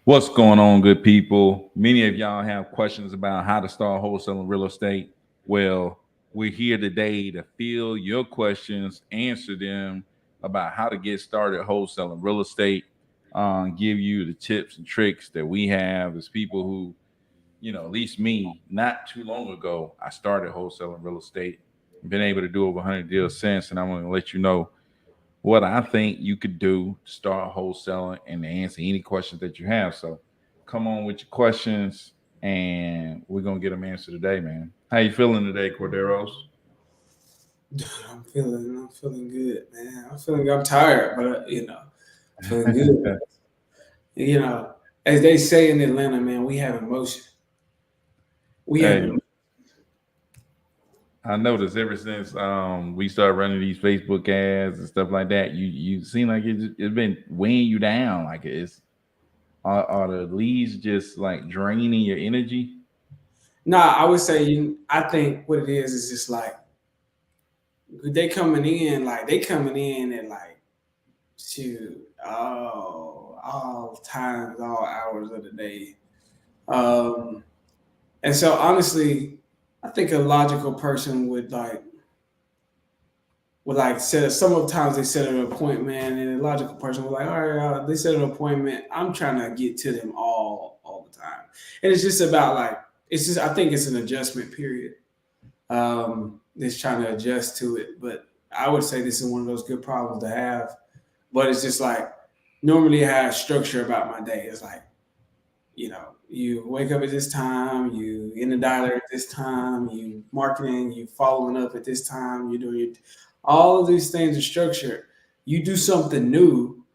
What's going on, good people? Many of y'all have questions about how to start wholesaling real estate. Well, we're here today to field your questions, answer them about how to get started wholesaling real estate, give you the tips and tricks that we have as people who, at least me, not too long ago, I started wholesaling real estate. Been able to do over 100 deals since, and I'm going to let you know what I think you could do to start wholesaling and to answer any questions that you have. So come on with your questions and we're gonna get them answered today, man. How you feeling today, Corderos? I'm feeling good, man. I'm tired, but feeling good. You know, as they say in Atlanta, man, we have emotion. We have Hey, I noticed ever since we started running these Facebook ads and stuff like that, you seem like it's been weighing you down. Like are the leads just like draining your energy? Nah, I would say I think what it is just like they coming in at like shoot, all times, all hours of the day. Um, and so honestly, I think a logical person would set sometimes they set an appointment and a logical person would like, all right, they set an appointment. I'm trying to get to them all the time. And it's just about I think it's an adjustment period. Just trying to adjust to it. But I would say this is one of those good problems to have. But it's just like normally I have structure about my day. It's like, you wake up at this time, you in the dialer at this time, you marketing, you following up at this time, you doing all of these things are structured. You do something new,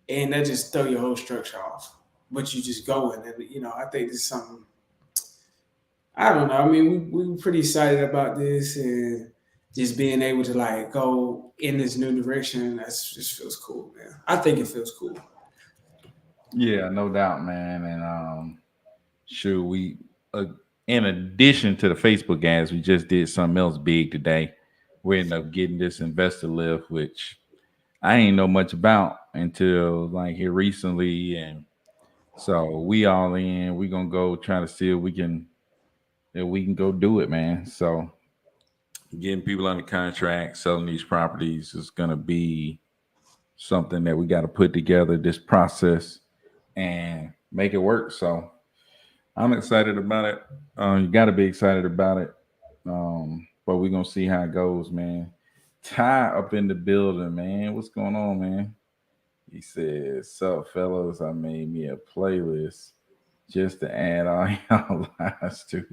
and that just throw your whole structure off. But you just go in, and I think this is something. I don't know. I mean, we were pretty excited about this, and just being able to like go in this new direction. That's just feels cool, man. I think it feels cool. Yeah, no doubt, man. And sure, we in addition to the Facebook ads, we just did something else big today. We ended up getting this investor lift, which I ain't know much about until like here recently, and so we all in. We gonna go try to see if we can go do it, man. So getting people under contract, selling these properties is gonna be something that we got to put together this process and make it work. So I'm excited about it. You got to be excited about it. But we're gonna see how it goes, man. Ty up in the building, man. What's going on, man? He says, "Sup, fellas? I made me a playlist just to add all y'all lives to,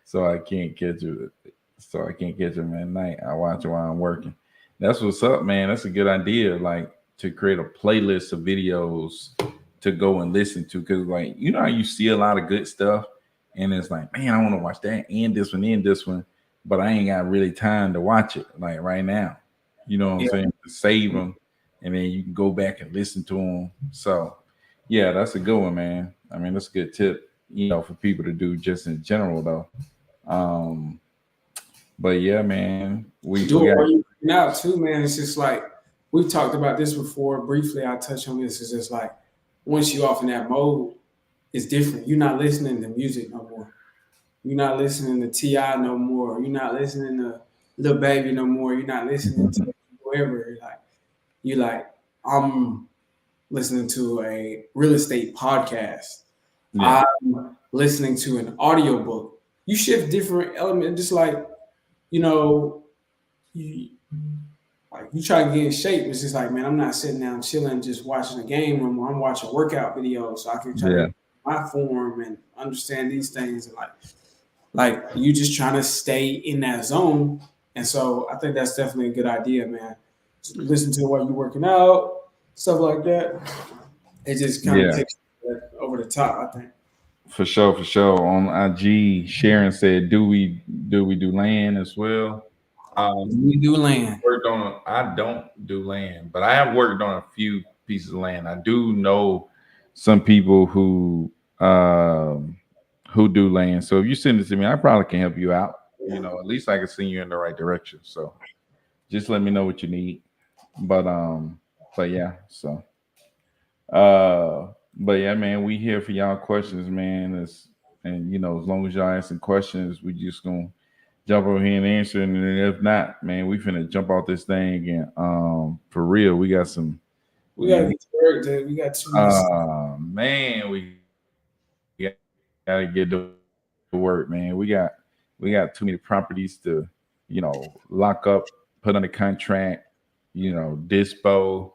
so I can't catch it. So I can't catch them at night. I watch it while I'm working. That's what's up, man. That's a good idea. Like to create a playlist of videos to go and listen to, because like how you see a lot of good stuff, and it's like, man, I want to watch that and this one, but I ain't got really time to watch it like right now. You know what I'm Yeah. saying? To save them, and then you can go back and listen to them. So, yeah, that's a good one, man. I mean, that's a good tip, for people to do just in general, though. Um, but yeah, man, we Do it got while you're working out too, man. It's just like we've talked about this before. Briefly, I touch on this. It's just like once you off in that mode, it's different. You're not listening to music no more. You're not listening to Ti no more. You're not listening to Lil Baby no more. You're not listening to whoever. You like I'm listening to a real estate podcast. yeah, I'm listening to an audiobook. You shift different elements, just like you know, you like you try to get in shape. It's just like, man, I'm not sitting down chilling, just watching a game no more. I'm watching workout videos so I can try to yeah, get my form and understand these things. And like you just trying to stay in that zone. And so I think that's definitely a good idea, man. Listen to it while you're working out, stuff like that. It just kind of yeah. takes it over the top, I think. For sure, for sure. On IG, Sharon said, "Do we do land as well?" We do land. Worked on. I don't do land, but I have worked on a few pieces of land. I do know some people who do land. So if you send it to me, I probably can help you out. At least I can send you in the right direction. So just let me know what you need. But yeah. So uh But yeah, man, we here for y'all questions, man. And as long as y'all asking questions, we just gonna jump over here and answer. And then if not, man, we finna jump off this thing. And for real, we got some. We gotta get to work, dude. We got too much. Man, we gotta get to work, man. We got too many properties to, lock up, put under contract, dispo.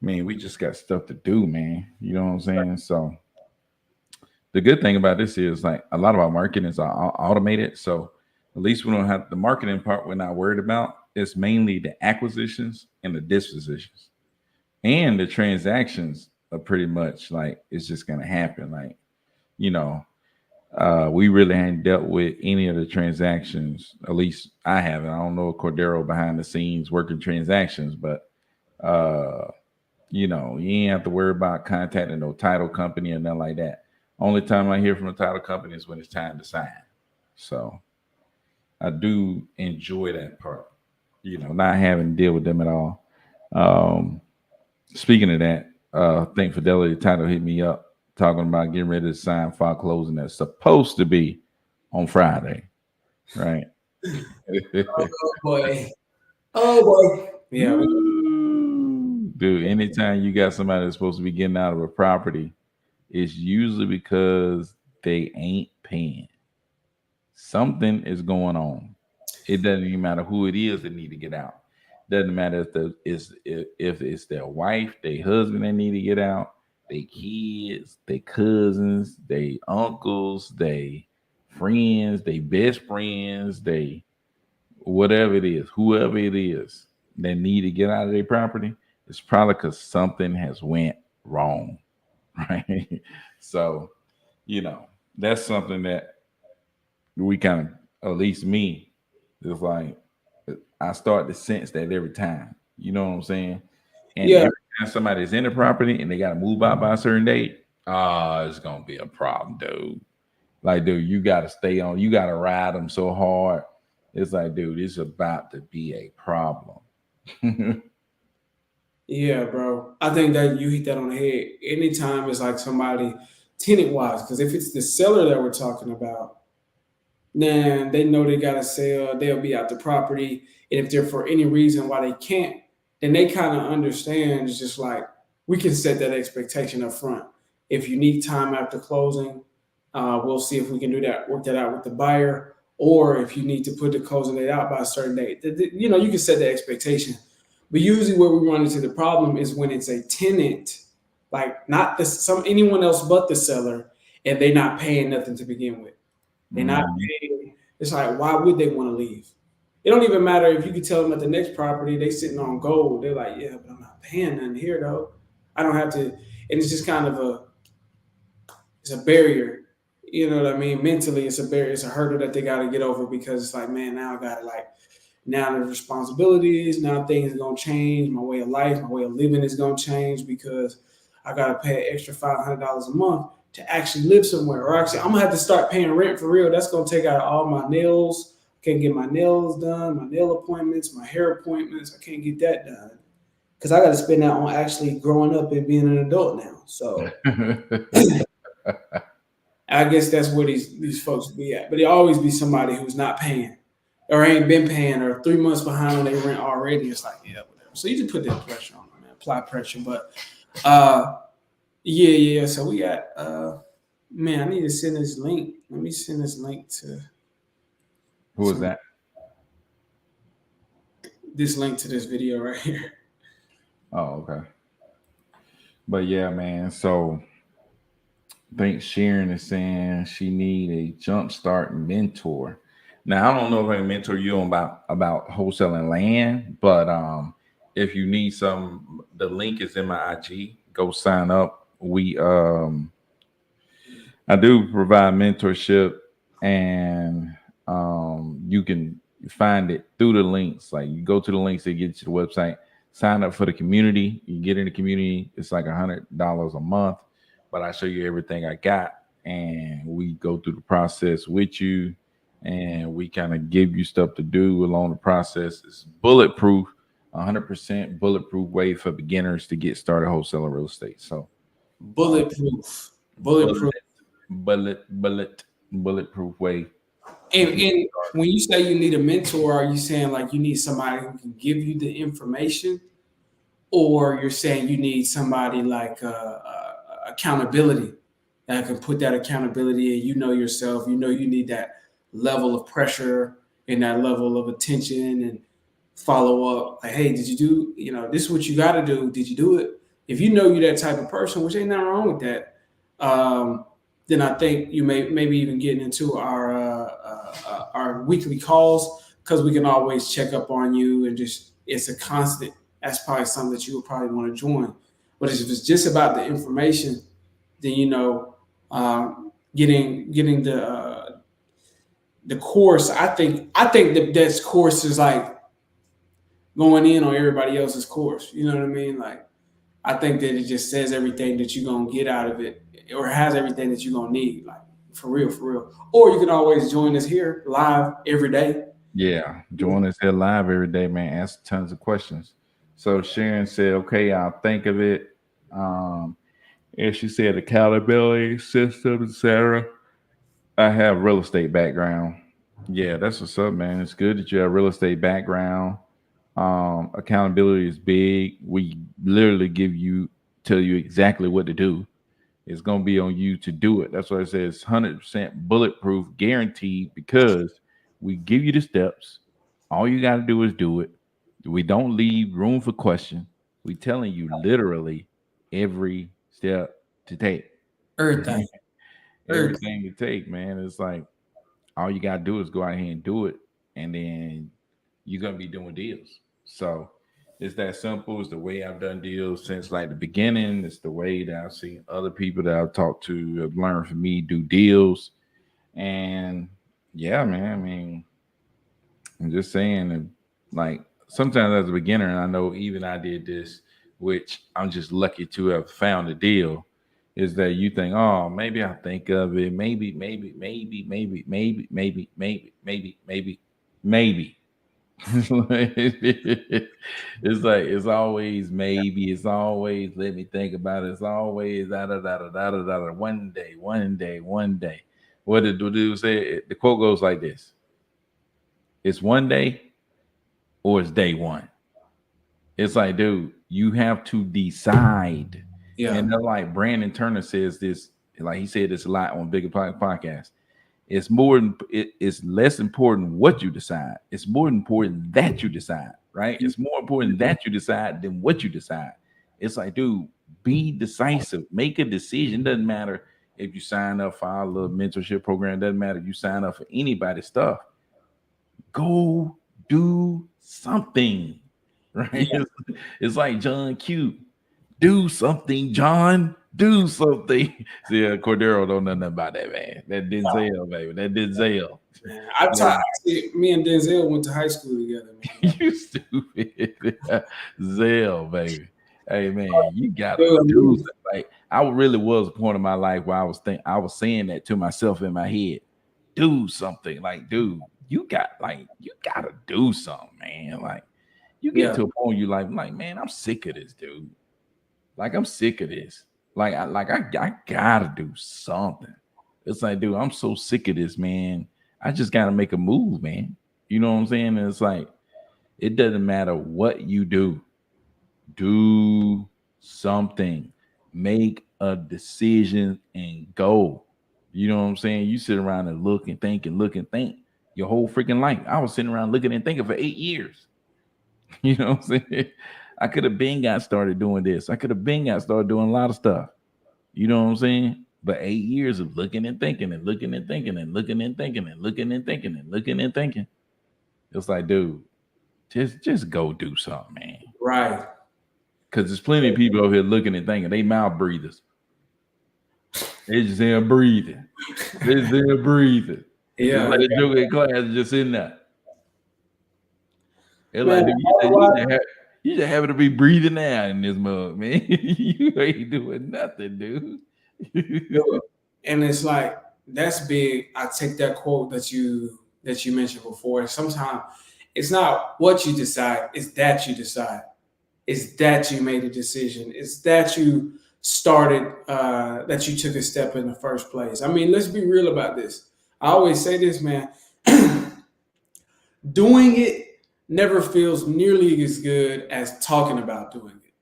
Man, we just got stuff to do, man. You know what I'm saying? So the good thing about this is like a lot of our marketing is automated. So at least we don't have the marketing part we're not worried about. It's mainly the acquisitions and the dispositions. And the transactions are pretty much like it's just gonna happen. Like, you know, we really hadn't dealt with any of the transactions. At least I haven't. I don't know Cordero behind the scenes working transactions, but uh, you ain't have to worry about contacting no title company or nothing like that. Only time I hear from a title company is when it's time to sign. So I do enjoy that part. Not having to deal with them at all. Um, Speaking of that, I think Fidelity Title hit me up talking about getting ready to sign file closing that's supposed to be on Friday, right? Oh boy. Oh boy. Yeah. Dude, anytime you got somebody that's supposed to be getting out of a property, it's usually because they ain't paying. Something is going on. It doesn't even matter who it is that need to get out. Doesn't matter if it's their wife, their husband that need to get out, their kids, their cousins, their uncles, their friends, their best friends, they whatever it is, whoever it is that need to get out of their property, it's probably because something has went wrong, right? So, you know, that's something that we kind of, at least me, it's like I start to sense that every time. You know what I'm saying? And Yeah. every time somebody's in the property and they got to move out by a certain date, it's gonna be a problem, dude. Like, dude, you got to stay on. You got to ride them so hard. It's like, dude, it's about to be a problem. Yeah, bro. I think that you hit that on the head. Anytime it's like somebody tenant wise, because if it's the seller that we're talking about, then they know they gotta sell, they'll be out the property. And if they're for any reason why they can't, then they kind of understand it's just like we can set that expectation up front. If you need time after closing, we'll see if we can do that, work that out with the buyer, or if you need to put the closing date out by a certain date. You can set the expectation. But usually where we run into the problem is when it's a tenant, like not the, some anyone else but the seller, and they're not paying nothing to begin with. They're not Mhm. paying. It's like, why would they want to leave? It don't even matter if you could tell them at the next property they sitting on gold. They're like, yeah, but I'm not paying nothing here though. I don't have to, and it's just kind of it's a barrier. You know what I mean? Mentally, it's a barrier. It's a hurdle that they got to get over because it's like, man, now I got to like now the responsibilities. Now things are gonna change. My way of life, my way of living is gonna change because I gotta pay an extra $500 a month to actually live somewhere. Or actually, I'm gonna have to start paying rent for real. That's gonna take out all my nails. I can't get my nails done, my nail appointments, my hair appointments. I can't get that done because I got to spend that on actually growing up and being an adult now. So I guess that's where these folks be at. But it always be somebody who's not paying or ain't been paying or 3 months behind on their rent already. It's like, yeah, whatever. So you just put that pressure on them, man. Apply pressure. But yeah. So we got man, I need to send this link. Let me send this link to Who was that? this video right here. Oh, okay. But yeah, man. So I think Sharon is saying she need a jumpstart mentor. Now I don't know if I can mentor you on about wholesaling land, but if you need some, the link is in my IG. Go sign up. I do provide mentorship, and you can find it through the links. Like you go to the links that get you to the website, sign up for the community. You get in the community, it's like $100 a month, but I show you everything I got, and we go through the process with you, and we kind of give you stuff to do along the process. It's bulletproof, 100% bulletproof way for beginners to get started wholesaling real estate. So bulletproof, bullet, bulletproof. bulletproof way to get And started. when you say you need a mentor, are you saying like you need somebody who can give you the information, or you're saying you need somebody like accountability that can put that accountability in? You know yourself. You know you need that level of pressure and that level of attention and follow up. Like, hey, did you do? You know, this is what you got to do. Did you do it? If you know you're that type of person, which ain't nothing wrong with that, um, then I think you may maybe even getting into our weekly calls, because we can always check up on you and just it's a constant. That's probably something that you would probably want to join. But if it's just about the information, then getting the course. I think the best course is like going in on everybody else's course. You know what I mean? Like, I think that it just says everything that you're gonna get out of it, or has everything that you're gonna need. Like, for real, for real. Or you can always join us here live every day. Yeah, join us here live every day, man. Answer tons of questions. So Sharon said, "Okay, I'll think of it." Um, and she said, "Accountability system, etc." I have real estate background. Yeah, that's what's up, man. It's good that you have real estate background. Accountability is big. We literally tell you exactly what to do. It's gonna be on you to do it. That's why it says 100% bulletproof, guaranteed, because we give you the steps. All you got to do is do it. We don't leave room for question. We telling you literally every step to take. Everything, everything. Everything to take, man. It's like all you gotta do is go out here and do it, and then you're gonna be doing deals. So it's that simple. It's the way I've done deals since like the beginning. It's the way that I've seen other people that I've talked to have learned from me do deals. And yeah, man. I mean, I'm just saying, like sometimes as a beginner, and I know even I did this, which I'm just lucky to have found a deal. Is that you think, oh, maybe I'll think of it, maybe. It's like it's always maybe. It's always let me think about it. It's always da da da da da da da. One day, one day, one day. What did the dude say? The quote goes like this: "It's one day, or it's day one." It's like, dude, you have to decide. Yeah. And then, like Brandon Turner says this, like he said this a lot on Bigger Podcast. It's less important what you decide. It's more important that you decide, right? It's more important that you decide than what you decide. It's like, dude, be decisive. Make a decision. Doesn't matter if you sign up for our little mentorship program. Doesn't matter if you sign up for anybody's stuff. Go do something, right? Yeah. It's like John Q. Do something, John. Do something. See, Cordero don't know nothing about that, man. That Denzel, baby. That Denzel. Man, I Yeah, taught. See, me and Denzel went to high school together, man. Like, you stupid. Zell, baby. Hey man, you gotta dude, do something. Like I really was a point in my life where I was saying that to myself in my head. Do something. Like, dude, you gotta do something, man. Like you get yeah, to a point you like, man, I'm sick of this, dude. Like I'm sick of this. I gotta do something. It's like, dude, I'm so sick of this, man. I just gotta make a move, man. You know what I'm saying? And it's like it doesn't matter what you do something. Make a decision and go. You know what I'm saying? You sit around and look and think your whole freaking life. I was sitting around looking and thinking for 8 years. You know what I'm saying? I could have been got started doing this. I could have been got started doing a lot of stuff. You know what I'm saying? But 8 years of looking and thinking and looking and thinking and looking and thinking and looking and thinking and looking and thinking. It's like, dude, just go do something, man. right. Because there's plenty of people over here looking and thinking they mouth breathers. They just there breathing. They just there breathing. It's Yeah, like the joke in class is just in there. It's man. like, dude, you just happen to be breathing out in this mug, man. You ain't doing nothing, dude. Dude. And it's like that's big. I take that quote that you mentioned before. Sometimes it's not what you decide; it's that you decide. It's that you made a decision. It's that you started, that you took a step in the first place? I mean, let's be real about this. I always say this, man. Doing it never feels nearly as good as talking about doing it.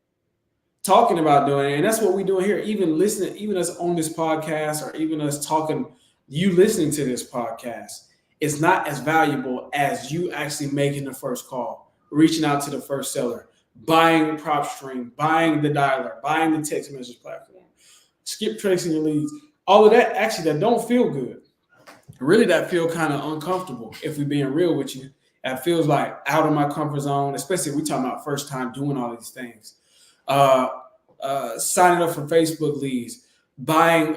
Talking about doing it, and that's what we're doing here. Even listening, even us on this podcast, or even us talking, you listening to this podcast, is not as valuable as you actually making the first call, reaching out to the first seller, buying the prop stream, buying the dialer, buying the text message platform, skip tracing your leads. All of that actually that don't feel good. Really, that feel kind of uncomfortable. If we're being real with you, that feels like out of my comfort zone. Especially if we talking about first time doing all these things. Uh, Signing up for Facebook leads, buying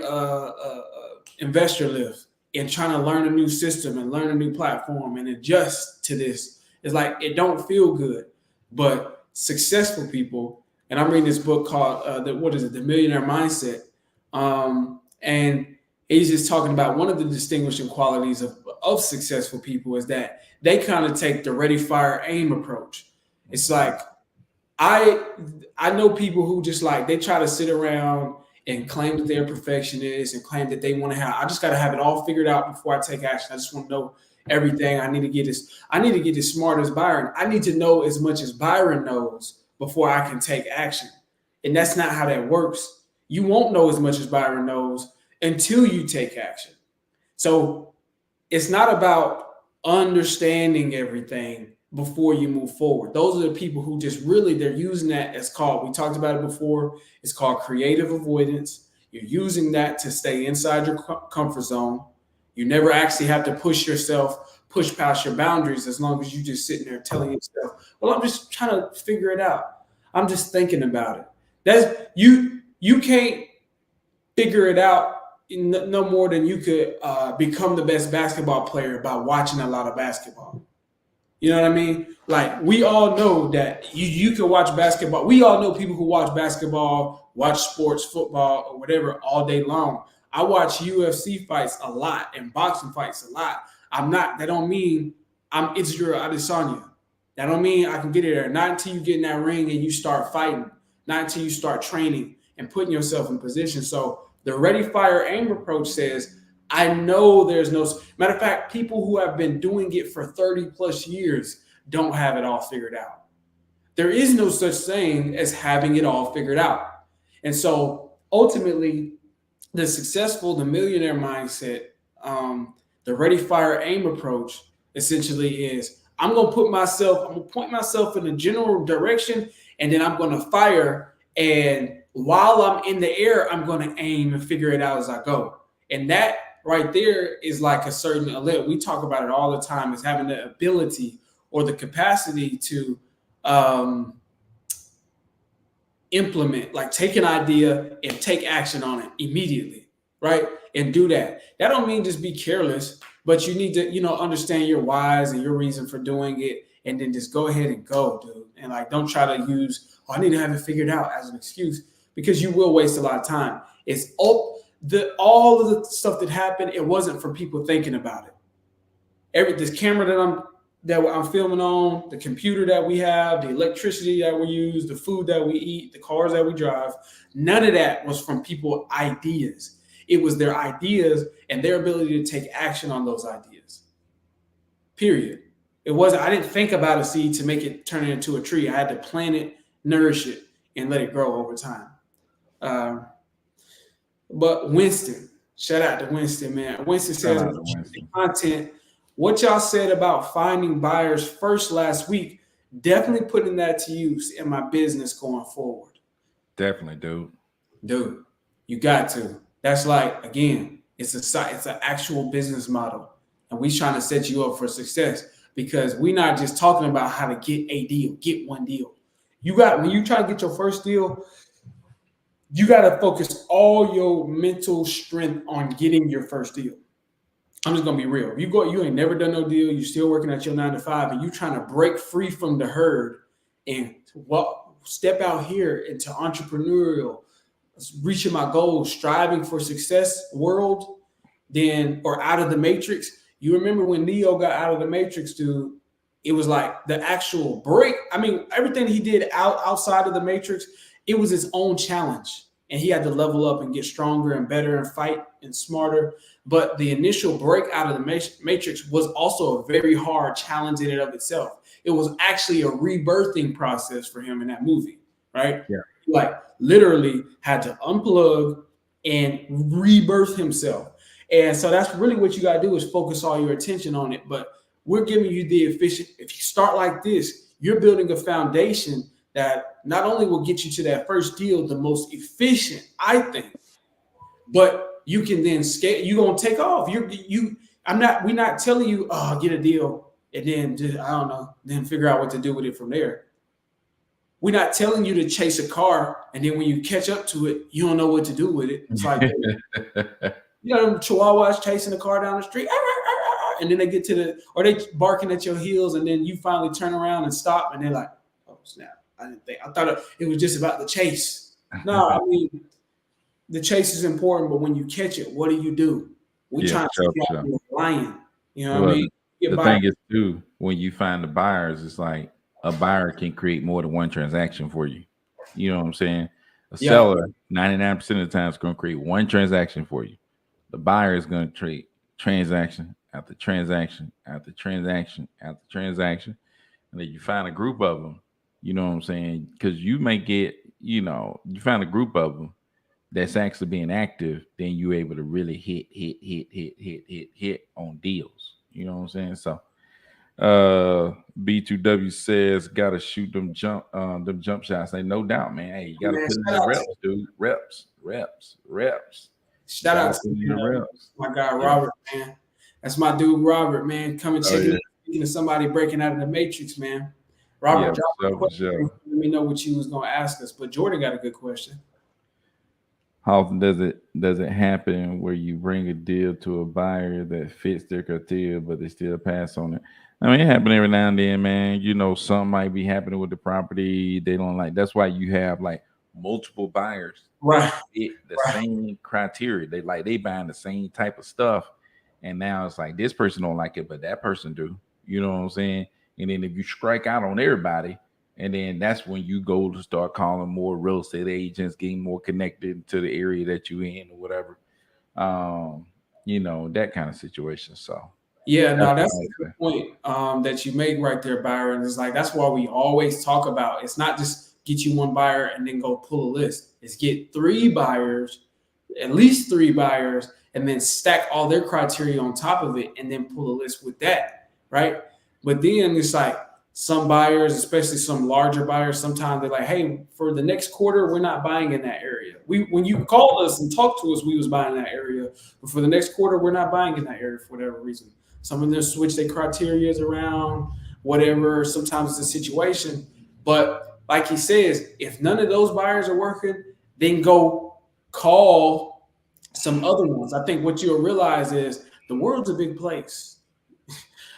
investor lift, and trying to learn a new system and learn a new platform and adjust to this. It's like it don't feel good, but successful people. And I'm reading this book called The Millionaire Mindset, and he's just talking about one of the distinguishing qualities of successful people is that they kind of take the ready, fire, aim approach. It's like I I know people who just like they try to sit around and claim that they're perfectionists and claim that they want to have. I just got to have it all figured out before I take action. I just want to know everything. I need to get as smart as Byron. I need to know as much as Byron knows before I can take action. And that's not how that works. You won't know as much as Byron knows until you take action. So it's not about understanding everything before you move forward. Those are the people who just really, they're using that as called, we talked about it before, it's called creative avoidance. You're using that to stay inside your comfort zone. You never actually have to push past your boundaries, as long as you just sitting there telling yourself, well, I'm just trying to figure it out. I'm just thinking about it. That's you can't figure it out no more than you could become the best basketball player by watching a lot of basketball. You know what I mean? Like we all know that you can watch basketball. We all know people who watch basketball, watch sports, football, or whatever all day long. I watch UFC fights a lot and boxing fights a lot. That don't mean I'm Israel Adesanya. That don't mean I can get it there. Not until you get in that ring and you start fighting. Not until you start training and putting yourself in position. So the ready, fire, aim approach says, I know there's no matter of fact, people who have been doing it for 30 plus years don't have it all figured out. There is no such thing as having it all figured out. And so ultimately, the millionaire mindset, the ready, fire, aim approach essentially is I'm going to point myself in a general direction, and then I'm going to fire. And while I'm in the air, I'm going to aim and figure it out as I go. And that right there is like a certain ability. We talk about it all the time, is having the ability or the capacity to implement, like take an idea and take action on it immediately, right? And do that. That don't mean just be careless, but you need to, understand your whys and your reason for doing it, and then just go ahead and go, dude. And like, don't try to use, I need to have it figured out as an excuse, because you will waste a lot of time. It's all of the stuff that happened, it wasn't for people thinking about it. This camera that I'm filming on, the computer that we have, the electricity that we use, the food that we eat, the cars that we drive, none of that was from people ideas. It was their ideas and their ability to take action on those ideas. Period. It wasn't, I didn't think about a seed to make it turn it into a tree. I had to plant it, nourish it, and let it grow over time. But Winston, shout out to Winston, man. Winston says, content, what y'all said about finding buyers first last week, definitely putting that to use in my business going forward. Definitely, dude. Dude, you got to. That's like, again, it's an actual business model. And we trying to set you up for success, because we're not just talking about how to get a deal, get one deal. When you try to get your first deal, you got to focus all your mental strength on getting your first deal. I'm just going to be real. If you ain't never done no deal, you're still working at your 9 to 5, and you trying to break free from the herd and step out here into entrepreneurial, reaching my goals, striving for success world, or out of the matrix. You remember when Neo got out of the matrix, dude, it was like the actual break. I mean, everything he did outside of the matrix, it was his own challenge. and he had to level up and get stronger and better and fight and smarter. But the initial break out of the matrix was also a very hard challenge in and of itself. It was actually a rebirthing process for him in that movie, right? Yeah. Like literally had to unplug and rebirth himself. And so that's really what you got to do is focus all your attention on it. But we're giving you the efficient. If you start like this, you're building a foundation that not only will get you to that first deal the most efficient, I think, but you can then scale. You're gonna take off. You. I'm not. We're not telling you, oh, get a deal and then just, I don't know, then figure out what to do with it from there. We're not telling you to chase a car and then when you catch up to it, you don't know what to do with it. It's like you know them chihuahuas chasing the car down the street, and then they get to the or they barking at your heels, and then you finally turn around and stop, and they're like, "Oh snap! I didn't think I thought it was just about the chase." No, I mean the chase is important, but when you catch it, what do? We Yeah, trying for to sure, take for out sure. the lion. You know what I Well, mean? Get the by. thing is too, when you find the buyers, it's like a buyer can create more than one transaction for you. You know what I'm saying? A Yeah, seller, 99% of the time, is going to create one transaction for you. The buyer is going to trade transaction after transaction after transaction after transaction. And then you find a group of them, you know what I'm saying? Because you may get, you find a group of them that's actually being active, then you're able to really hit on deals. You know what I'm saying? So B2W says gotta shoot them jump shots. Like, no doubt, man. Hey, you gotta man. put in the reps, dude. Reps. You Shout gotta out put in to the reps. my guy Yeah. Robert, man. That's my dude, Robert, man. Come and Oh check it yeah. out. Speaking of somebody breaking out of the matrix, man. Yeah, Robert, for drop a sure, for question. sure. Let me know what you was gonna ask us. But Jordan got a good question. How often does it happen where you bring a deal to a buyer that fits their criteria, but they still pass on it? I mean, it happens every now and then, man. Something might be happening with the property they don't like. That's why you have like multiple buyers that Right, fit the right. same criteria. They buying the same type of stuff, and now it's like this person don't like it, but that person do. You know what I'm saying? And then if you strike out on everybody, and then that's when you go to start calling more real estate agents, getting more connected to the area that you in or whatever. Um, that kind of situation. So Yeah, that's no, that's what I a would good say. point that you make right there, Byron. It's like that's why we always talk about it's not just get you one buyer and then go pull a list. It's get three buyers, at least three buyers, and then stack all their criteria on top of it and then pull a list with that, right? But then it's like some buyers, especially some larger buyers, sometimes they're like, hey, for the next quarter, we're not buying in that area. We when you called us and talked to us, we was buying in that area. But for the next quarter, we're not buying in that area for whatever reason. Some of them switch their criteria around, whatever. Sometimes it's a situation. But like he says, if none of those buyers are working, then go call some other ones. I think what you'll realize is the world's a big place.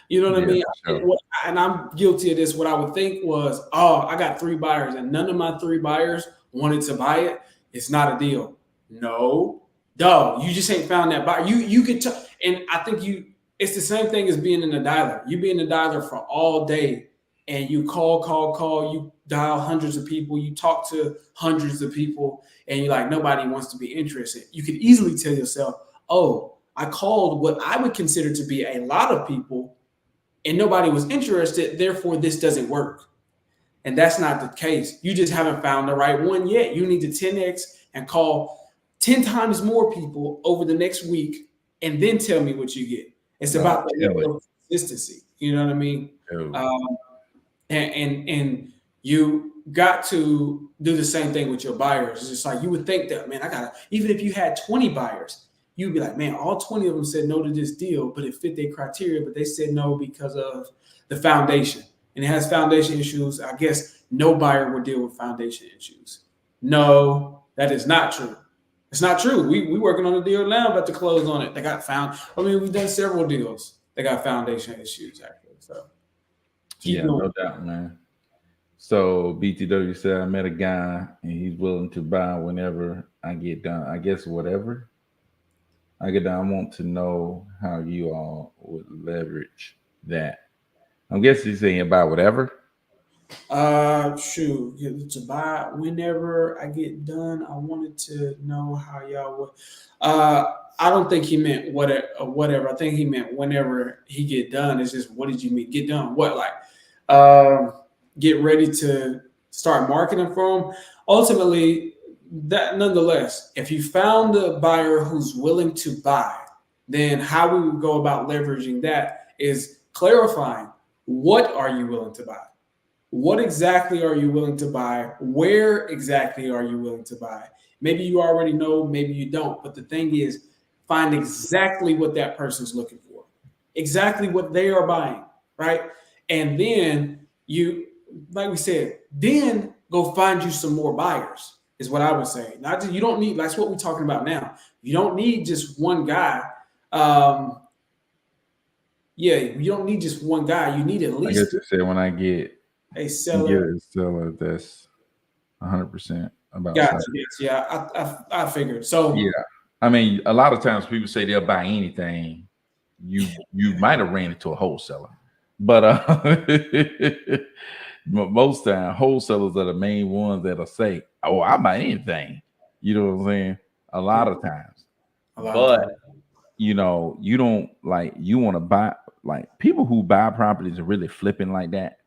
You know what I Yeah, mean? for sure. And I'm guilty of this. What I would think was, oh, I got three buyers, and none of my three buyers wanted to buy it. It's not a deal. No, dog, you just ain't found that buyer. You could, and I think you. It's the same thing as being in the dialer. You be in the dialer for all day, and you call. You dial hundreds of people. You talk to hundreds of people, and you're like, nobody wants to be interested. You could easily tell yourself, oh, I called what I would consider to be a lot of people and nobody was interested, therefore this doesn't work. And that's not the case. You just haven't found the right one yet. You need to 10x and call 10 times more people over the next week and then tell me what you get. It's No, I'm about the telling level of consistency. You know what I mean? you. Um, and you got to do the same thing with your buyers. It's just like you would think that, man, I gotta, even if you had 20 buyers, you'd be like, man, all 20 of them said no to this deal, but it fit their criteria, but they said no because of the foundation. And it has foundation issues. I guess no buyer will deal with foundation issues. No, that is not true. It's not true. We working on a deal now, about to close on it. They got found. I mean, we've done several deals. They got foundation issues actually. So keep Yeah, going. no doubt, man. So BTW said I met a guy and he's willing to buy whenever I get done. I guess whatever I get done. I want to know how you all would leverage that. I'm guessing he's saying about whatever. Shoot, to buy whenever I get done. I wanted to know how y'all would. Uh, I don't think he meant whatever. Whatever. I think he meant whenever he get done. It's just what did you mean? Get done? What like? Um, get ready to start marketing for him. Ultimately, that nonetheless, if you found a buyer who's willing to buy, then how we would go about leveraging that is clarifying what are you willing to buy, what exactly are you willing to buy? Where exactly are you willing to buy? Maybe you already know, maybe you don't. But the thing is, find exactly what that person's looking for, exactly what they are buying, right? And then you, like we said, then go find you some more buyers, is what I would say. Not just, you don't need, that's what we're talking about now. You don't need just one guy. Um, yeah, you don't need just one guy. You need at I guess least you said when I a get seller. a seller that's 100% about Gotcha. selling. Yes, yeah, I figured. So Yeah. I mean, a lot of times people say they'll buy anything. You might have ran into a wholesaler, but most time wholesalers are the main ones that'll say, "Oh, I buy anything." You know what I'm saying? A yeah, lot of times, a lot of but times. you don't like you want to buy like people who buy properties and really flipping like that.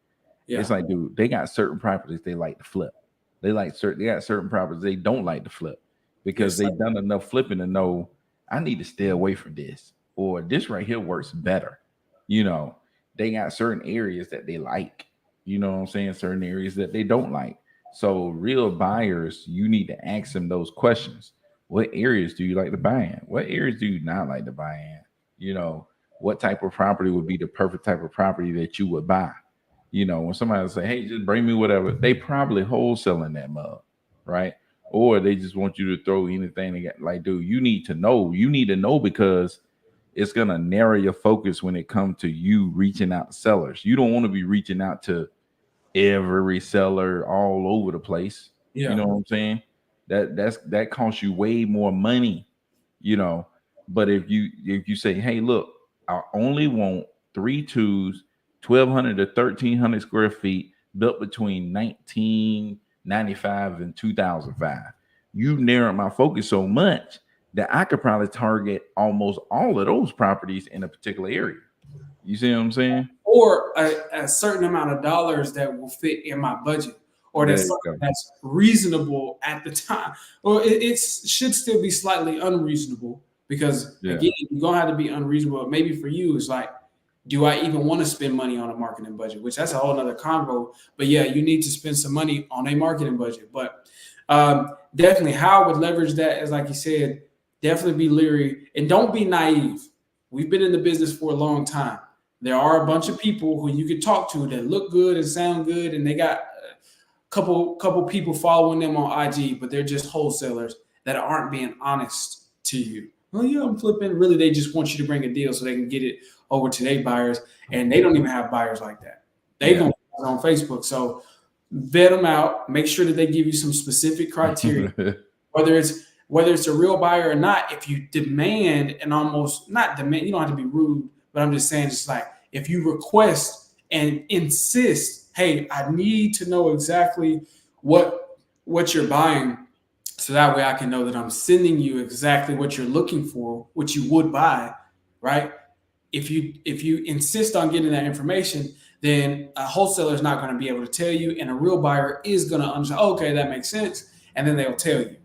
Yeah, It's like, dude, they got certain properties they like to flip. They got certain properties they don't like to flip because yes, they done enough flipping to know I need to stay away from this or this right here works better. You know, they got certain areas that they like. You know what I'm saying? Certain areas that they don't like. So real buyers, you need to ask them those questions. What areas do you like to buy in? What areas do you not like to buy in? You know, what type of property would be the perfect type of property that you would buy? When somebody say, "Hey, just bring me whatever," they probably wholesaling that mug, right? Or they just want you to throw anything they got. Like, dude, you need to know. You need to know because it's gonna narrow your focus when it comes to you reaching out to sellers. You don't want to be reaching out to every seller all over the place. You yeah, know what I'm saying? That costs you way more money, you know. But if you say, hey, look, I only want three twos, 1,200 to 1,300 square feet, built between 1995 and 2005. You narrowed my focus so much that I could probably target almost all of those properties in a particular area. You see what I'm saying? or a certain amount of dollars that will fit in my budget, or There that's you something go. that's reasonable at the time. Or it should still be slightly unreasonable because Yeah. again, you're gonna have to be unreasonable. Maybe for you, it's like, do I even want to spend money on a marketing budget? Which that's a whole other convo. But yeah, you need to spend some money on a marketing budget. But definitely, how I would leverage that is like you said, definitely be leery and don't be naive. We've been in the business for a long time. There are a bunch of people who you could talk to that look good and sound good, and they got a couple people following them on IG, but they're just wholesalers that aren't being honest to you. Oh yeah, I'm flipping. Really, they just want you to bring a deal so they can get it over to their buyers, and they don't even have buyers like that. They Yeah. gonna post it on Facebook. So vet them out. Make sure that they give you some specific criteria, whether it's a real buyer or not. If you demand and almost not demand, you don't have to be rude, but I'm just saying, it's like if you request and insist, hey, I need to know exactly what you're buying, so that way I can know that I'm sending you exactly what you're looking for, what you would buy, right? If you insist on getting that information, then a wholesaler is not going to be able to tell you, and a real buyer is going to understand. Oh, okay, that makes sense, and then they'll tell you.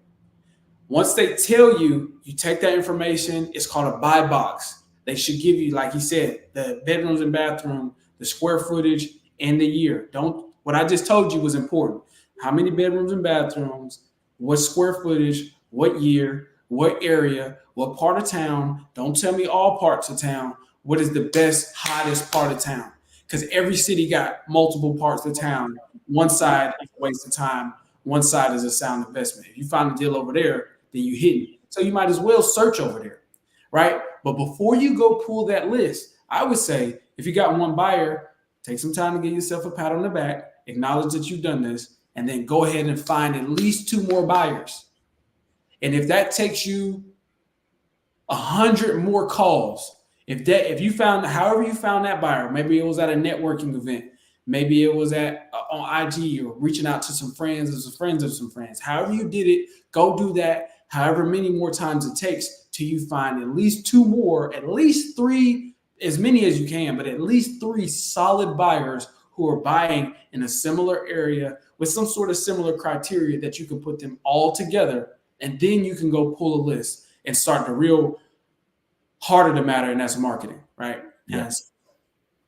Once they tell you, you take that information. It's called a buy box. They should give you, like he said, the bedrooms and bathroom, the square footage, and the year. Don't What I just told you was important. How many bedrooms and bathrooms? What square footage? What year? What area? What part of town? Don't tell me all parts of town. What is the best, hottest part of town? Because every city got multiple parts of town. One side is a waste of time. One side is a sound investment. If you find a deal over there, then you hidden. So you might as well search over there, right? But before you go pull that list, I would say if you got one buyer, take some time to give yourself a pat on the back, acknowledge that you've done this, and then go ahead and find at least two more buyers. And if that takes you 100 more calls, if you found, however you found that buyer, maybe it was at a networking event, Maybe it was at on IG or reaching out to some friends of some friends of some friends. However you did it, go do that. However many more times it takes till you find at least two more, at least three, as many as you can, but at least three solid buyers who are buying in a similar area with some sort of similar criteria that you can put them all together, and then you can go pull a list and start the real heart of the matter, and that's marketing, right? Yeah. And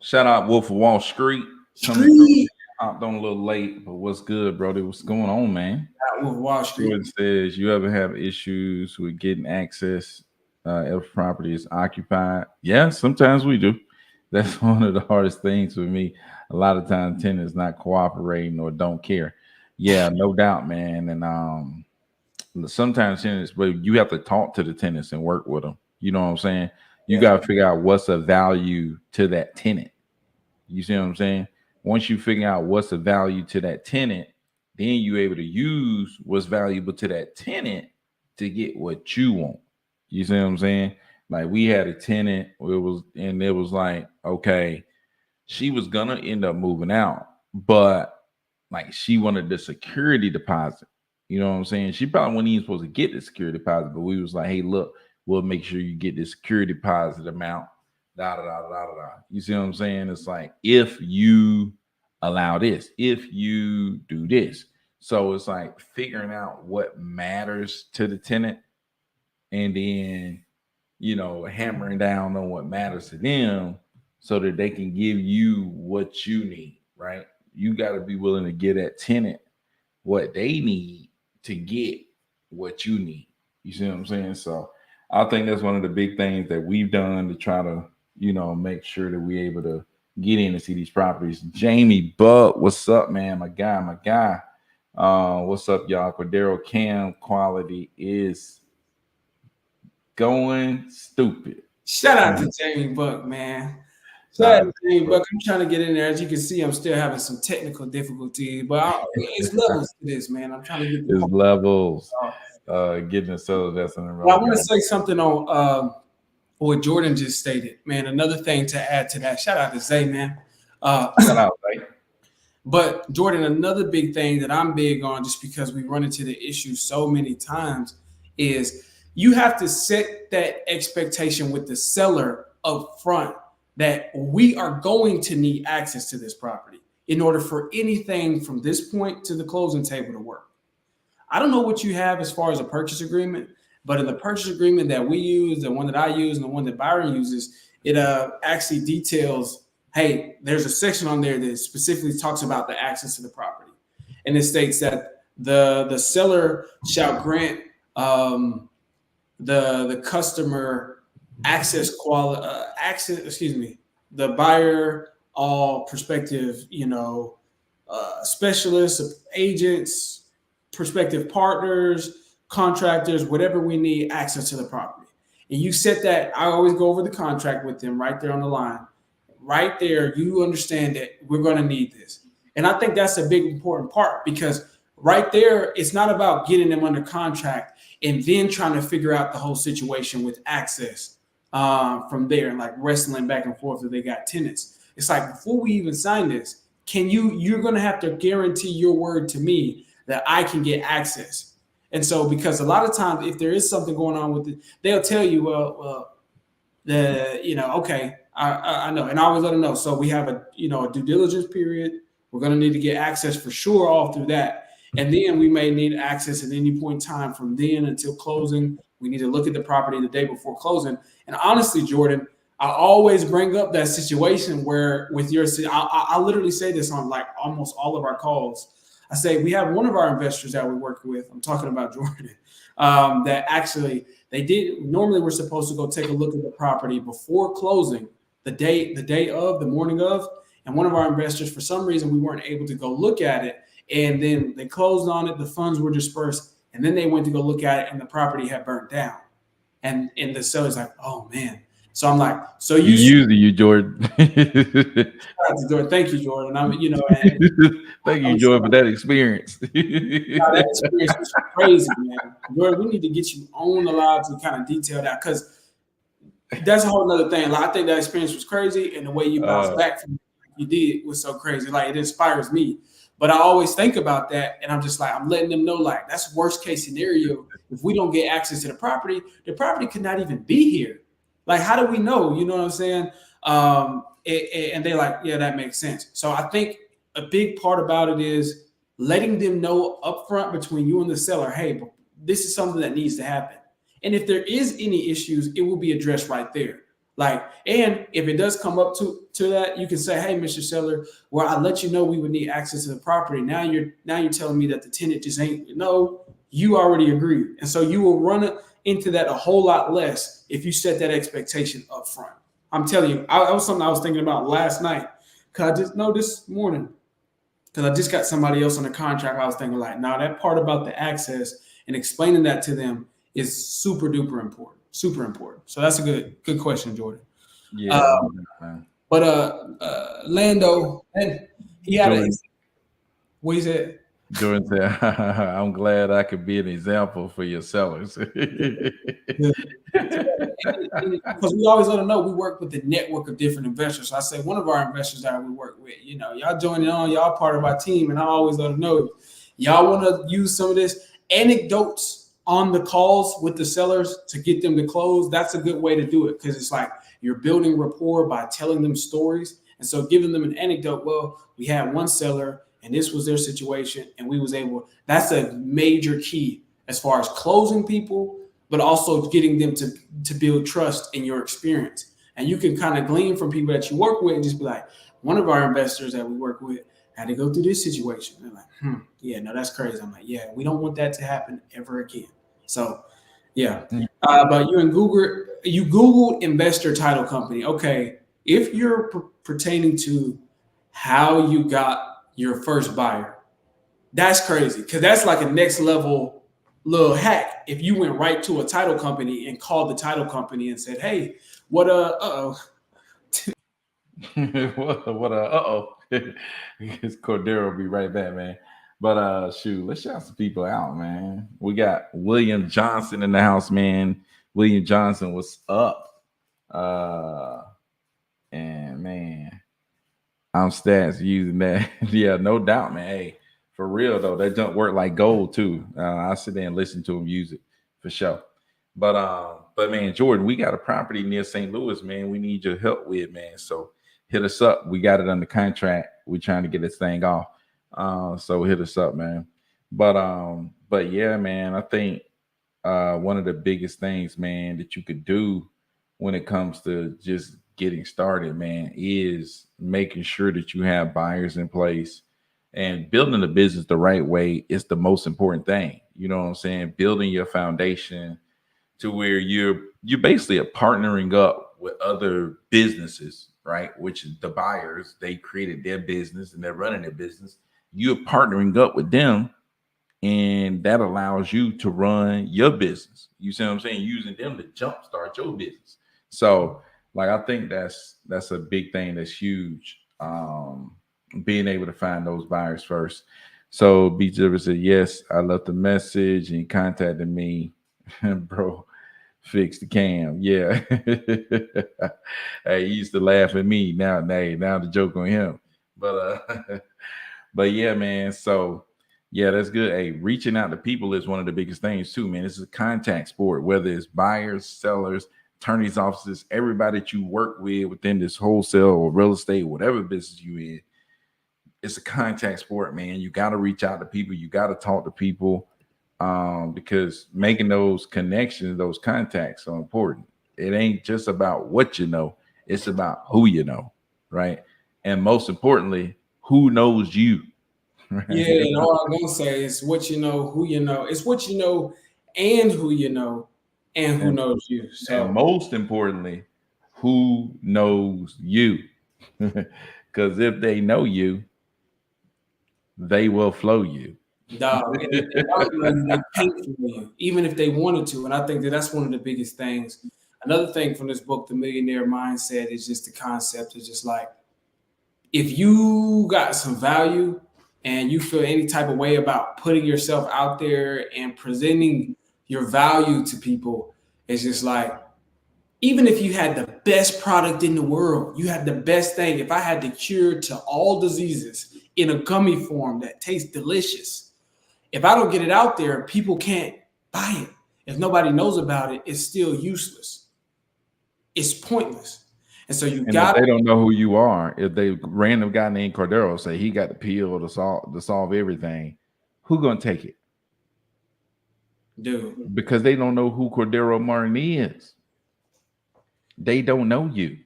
Shout out Wolf of Wall Street coming through. Street Hopped on a little late, but what's good, brother? What's going on, man? with Wall Street. Jordan says, you ever have issues with getting access if property is occupied? Yeah, sometimes we do. That's one of the hardest things for me. A lot of times tenants not cooperating or don't care. Yeah, no doubt, man. And sometimes tenants, but you have to talk to the tenants and work with them. You know what I'm saying? You Yeah. got to figure out what's the value to that tenant. You see what I'm saying? Once you figure out what's the value to that tenant, then you're able to use what's valuable to that tenant to get what you want. You see what I'm saying? Like we had a tenant, it was like, okay, she was gonna end up moving out, but like she wanted the security deposit. You know what I'm saying? She probably wasn't even supposed to get the security deposit, but we was like, hey, look, we'll make sure you get the security deposit amount. Da da da da da da. You see what I'm saying? It's like if you allow this, if you do this. So it's like figuring out what matters to the tenant and then hammering down on what matters to them so that they can give you what you need, right? You got to be willing to give that tenant what they need to get what you need. You see what I'm saying? So I think that's one of the big things that we've done to try to, make sure that we're able to get in and see these properties. Jamie Buck, what's up, man? My guy. What's up, y'all? Cordero Cam quality is going stupid. Shout out to Jamie Buck, man. Shout out to Jamie Buck. I'm trying to get in there. As you can see, I'm still having some technical difficulties, but it's levels to this, man. I'm trying to get It's levels. Getting the settled. That's in the Well, I want to say something on what Jordan just stated, man. Another thing to add to that. Shout out to Zay, man. Shout out, right? But Jordan, another big thing that I'm big on, just because we run into the issue so many times, is you have to set that expectation with the seller up front that we are going to need access to this property in order for anything from this point to the closing table to work. I don't know what you have as far as a purchase agreement, but in the purchase agreement that we use, the one that I use and the one that Byron uses, it actually details, hey, there's a section on there that specifically talks about the access to the property. And it states that the seller shall grant the customer the buyer, all prospective, specialists, agents, prospective partners, contractors, whatever we need access to the property. And you set that, I always go over the contract with them right there on the line. Right there, you understand that we're going to need this. And I think that's a big important part, because right there, it's not about getting them under contract and then trying to figure out the whole situation with access from there, and like wrestling back and forth if they got tenants. It's like, before we even sign this, you're going to have to guarantee your word to me that I can get access. And so, because a lot of times, if there is something going on with it, they'll tell you, okay, I know. And I always let them know. So we have a due diligence period. We're going to need to get access for sure all through that. And then we may need access at any point in time from then until closing. We need to look at the property the day before closing. And honestly, Jordan, I always bring up that situation where with I literally say this on like almost all of our calls. I say, we have one of our investors that we work with, I'm talking about Jordan, that actually normally we're supposed to go take a look at the property before closing, the morning of, and one of our investors, for some reason, we weren't able to go look at it. And then they closed on it, the funds were dispersed, and then they went to go look at it and the property had burnt down. And the seller's like, oh man. So I'm like, so you, Jordan. Thank you, Jordan. Thank you, Jordan, for that experience. That experience was crazy, man. Jordan, we need to get you on the live to kind of detail that, because that's a whole nother thing. Like, I think that experience was crazy, and the way you bounced back from it, you did was so crazy. Like it inspires me. But I always think about that, and I'm just like, I'm letting them know, like, that's worst case scenario. If we don't get access to the property could not even be here. Like, how do we know? You know what I'm saying? And they're like, yeah, that makes sense. So I think a big part about it is letting them know upfront between you and the seller, hey, this is something that needs to happen. And if there is any issues, it will be addressed right there. Like, and if it does come up to that, you can say, "Hey, Mr. Seller, well, I let you know we would need access to the property. Now you're telling me that the tenant just ain't no. You already agreed, and so you will run into that a whole lot less if you set that expectation up front. I'm telling you, that was something I was thinking about last night. Cause I just know this morning, because I just got somebody else on the contract. I was thinking like, nah, that part about the access and explaining that to them is super duper important, super important. So that's a good question, Jordan. Yeah, Uh, no doubt, man. but Lando, and he had a Jordan, what he said. Jordan said, "I'm glad I could be an example for your sellers." Yeah. Because we always let them know we work with the network of different investors. So I say one of our investors that we work with, y'all joining on, y'all part of our team, and I always let them know y'all want to use some of this anecdotes on the calls with the sellers to get them to close. That's a good way to do it because it's like you're building rapport by telling them stories, and so giving them an anecdote. Well, we had one seller, and this was their situation, and we was able. That's a major key as far as closing people, but also getting them to build trust in your experience. And you can kind of glean from people that you work with and just be like, one of our investors that we work with had to go through this situation. They're like, yeah, no, that's crazy. I'm like, yeah, we don't want that to happen ever again. So, yeah. But you Googled investor title company. Okay, if you're pertaining to how you got your first buyer, that's crazy because that's like a next level little hack. If you went right to a title company and called the title company and said, "Hey, what oh, what oh. His Cordero will be right back, man. But shoot, let's shout some people out, man. We got William Johnson in the house, man. William Johnson, what's up? Uh and man, I'm stats using that. Yeah, no doubt, man. Hey, for real though, that jump work like gold too. I sit there and listen to him use it for sure. But man, Jordan, we got a property near St. Louis, man. We need your help with, man. So hit us up. We got it under contract. We're trying to get this thing off. So hit us up, man. But yeah, man, I think one of the biggest things, man, that you could do when it comes to just getting started, man, is making sure that you have buyers in place and building the business the right way is the most important thing. You know what I'm saying? Building your foundation to where you're basically partnering up with other businesses, right? Which is the buyers, they created their business and they're running their business. You're partnering up with them and that allows you to run your business. You see what I'm saying? Using them to jumpstart your business. So, like, I think that's a big thing that's huge. Being able to find those buyers first. So, Beach River said, "Yes, I left a message and he contacted me, bro. Fix the cam, yeah." Hey, he used to laugh at me. Now the joke on him. But but yeah, man. So yeah, that's good. Hey, reaching out to people is one of the biggest things too, man. This is a contact sport, whether it's buyers, sellers, attorneys' offices, everybody that you work with within this wholesale or real estate, whatever business you in. It's a contact sport, man. You got to reach out to people. You got to talk to people because making those connections, those contacts are important. It ain't just about what you know. It's about who you know, right? And most importantly, who knows you, yeah." right? And all I'm gonna say is what you know, who you know. It's what you know and who you know and who And knows you. And So, most importantly, who knows you? Because if they know you, they will flow you. dog, and if they don't know you, they can't feel you, even if they wanted to. And I think that that's one of the biggest things. Another thing from this book, The Millionaire Mindset, is just the concept is just like if you got some value and you feel any type of way about putting yourself out there and presenting your value to people, it's just like even if you had the best product in the world, you had the best thing. If I had the cure to all diseases in a gummy form that tastes delicious, if I don't get it out there, people can't buy it. If nobody knows about it, it's still useless. It's pointless. And so you And if got they don't know who you are, if they random guy named Cordero say he got the pill to solve everything, who gonna take it? to do. Because they don't know who Cordero Martin is. They don't know you.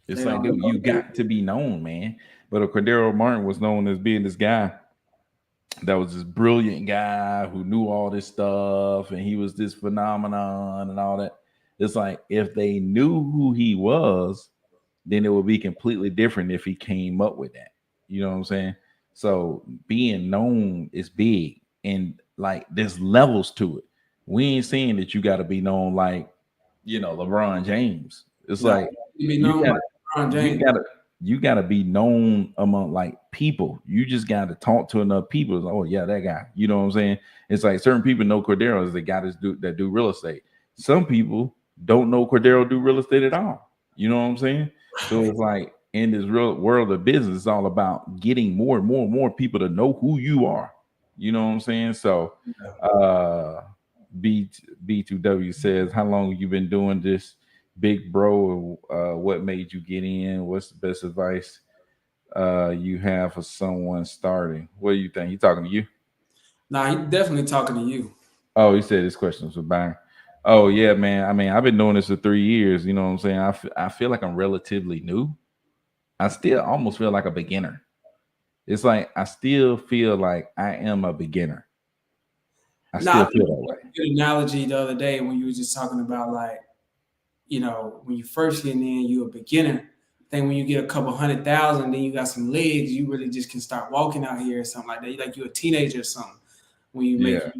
It's They like, don't dude, you know. got to be known, man. But a Cordero Martin was known as being this guy that was this brilliant guy who knew all this stuff, and he was this phenomenon and all that. It's like if they knew who he was, then it would be completely different if he came up with that. You know what I'm saying? So being known is big, and like there's levels to it. We ain't saying that you got to be known like LeBron James. It's No, like to be you known got like LeBron you James. gotta you gotta be known among like people. You just gotta talk to enough people. It's like, oh yeah, that guy. You know what I'm saying? It's like certain people know Cordero is the guy that do real estate. Some people don't know Cordero do real estate at all. You know what I'm saying? So it's like in this real world of business, it's all about getting more and more and more people to know who you are. You know what I'm saying? So uh B B2W says, how long have you been doing this, big bro? What made you get in? What's the best advice you have for someone starting? What do you think? He talking to you? Nah, he definitely talking to you. Oh, he said his questions were bang. Oh yeah, man. I mean, I've been doing this for 3 years. You know what I'm saying? I feel like I'm relatively new. I still almost feel like a beginner. It's like I still feel like I am a beginner. I Nah, I still think feel you that way. had a good analogy the other day when you were just talking about like, when you first get in, you're a beginner. I think when you get a couple 100,000, then you got some legs, you really just can start walking out here or something like that. Like you're a teenager or something. When you make Yeah.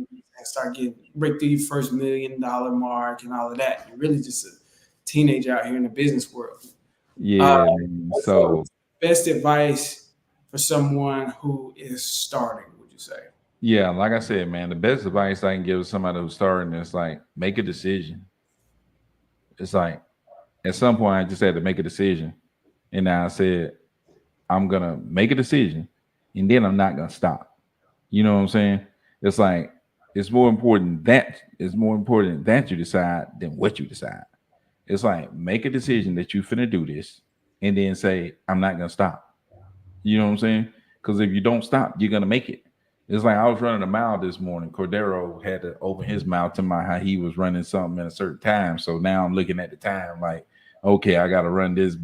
start getting break through your first $1 million mark and all of that, you're really just a teenager out here in the business world. Uh, Yeah, man. So what's the best advice for someone who is starting? Would you say? yeah, like I said, man, the best advice I can give somebody who's starting is like make a decision. It's like at some point I just had to make a decision. And now I said, I'm gonna make a decision and then I'm not gonna stop. You know what I'm saying? It's like it's more important that you decide than what you decide. It's like make a decision that you finna do this and then say, I'm not gonna stop. You know what I'm saying? Because if you don't stop, you're gonna make it. It's like I was running a mile this morning. Cordero had to open his mouth to my how he was running something at a certain time. So now I'm looking at the time like, okay, I got to run this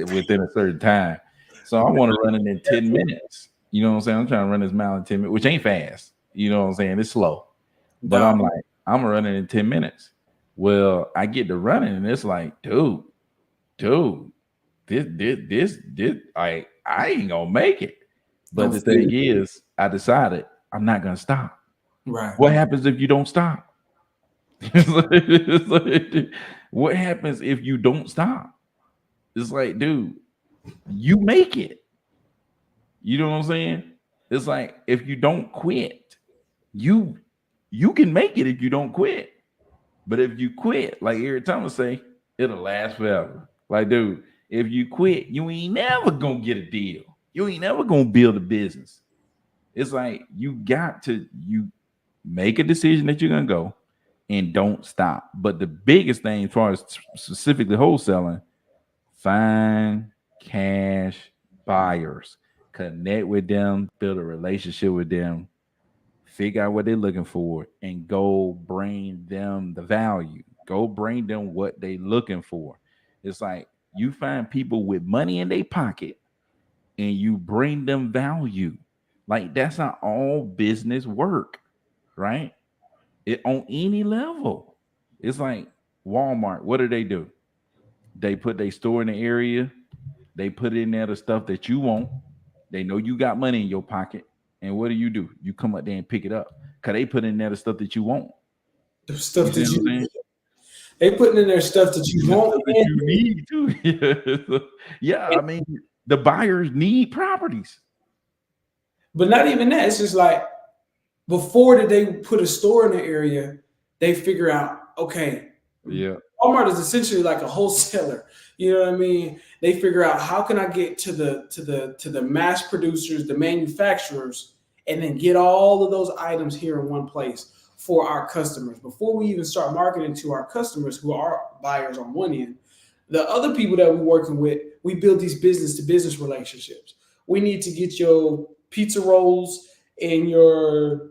within a certain time. So I want to run it in 10 minutes. You know what I'm saying? I'm trying to run this mile in 10 minutes, which ain't fast. You know what I'm saying? It's slow. But Dog, I'm like, I'm gonna run it in 10 minutes. Well, I get to running and it's like, dude, this I ain't gonna make it. But don't the feel thing is, I decided I'm not gonna stop. right. What happens if you don't stop? It's like, what happens if you don't stop? It's like, dude, you make it. You know what I'm saying? It's like if you don't quit, you you can make it if you don't quit. But if you quit, like Eric Thomas say, it'll last forever. Like, dude, if you quit, you ain't never gonna get a deal. You ain't never gonna build a business. It's like you make a decision that you're gonna go and don't stop. But the biggest thing as far as specifically wholesaling, find cash buyers, connect with them, build a relationship with them, figure out what they're looking for, and go bring them the value. Go bring them what they're looking for. It's like you find people with money in their pocket and you bring them value. Like that's how all business work, right? It on any level. It's like Walmart. What do? They put their store in the area. They put in there the stuff that you want. They know you got money in your pocket. And what do? You come up there and pick it up. Cause they put in there the stuff that you want. The You stuff see that what I'm saying? they putting in their stuff that you The want stuff that and you need. need too. Yeah, And- I mean, the buyers need properties. but not even that. It's just like before that they put a store in the area, they figure out, okay, Yeah. Walmart is essentially like a wholesaler. You know what I mean? They figure out how can I get to the mass producers, the manufacturers, and then get all of those items here in one place for our customers. Before we even start marketing to our customers who are buyers on one end, the other people that we're working with, we build these business to business relationships. We need to get your pizza rolls and your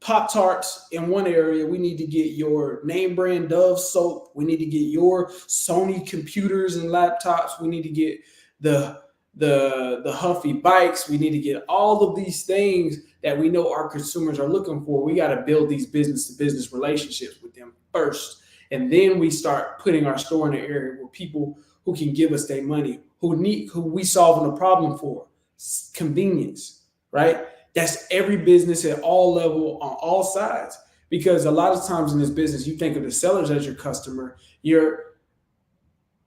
Pop Tarts in one area. We need to get your name brand Dove soap. We need to get your Sony computers and laptops. We need to get the the Huffy bikes. We need to get all of these things that we know our consumers are looking for. We got to build these business to business relationships with them first, and then we start putting our store in an area where people who can give us their money, who we solving a problem for, convenience, right? That's every business at all level on all sides. Because a lot of times in this business, you think of the sellers as your customer. You're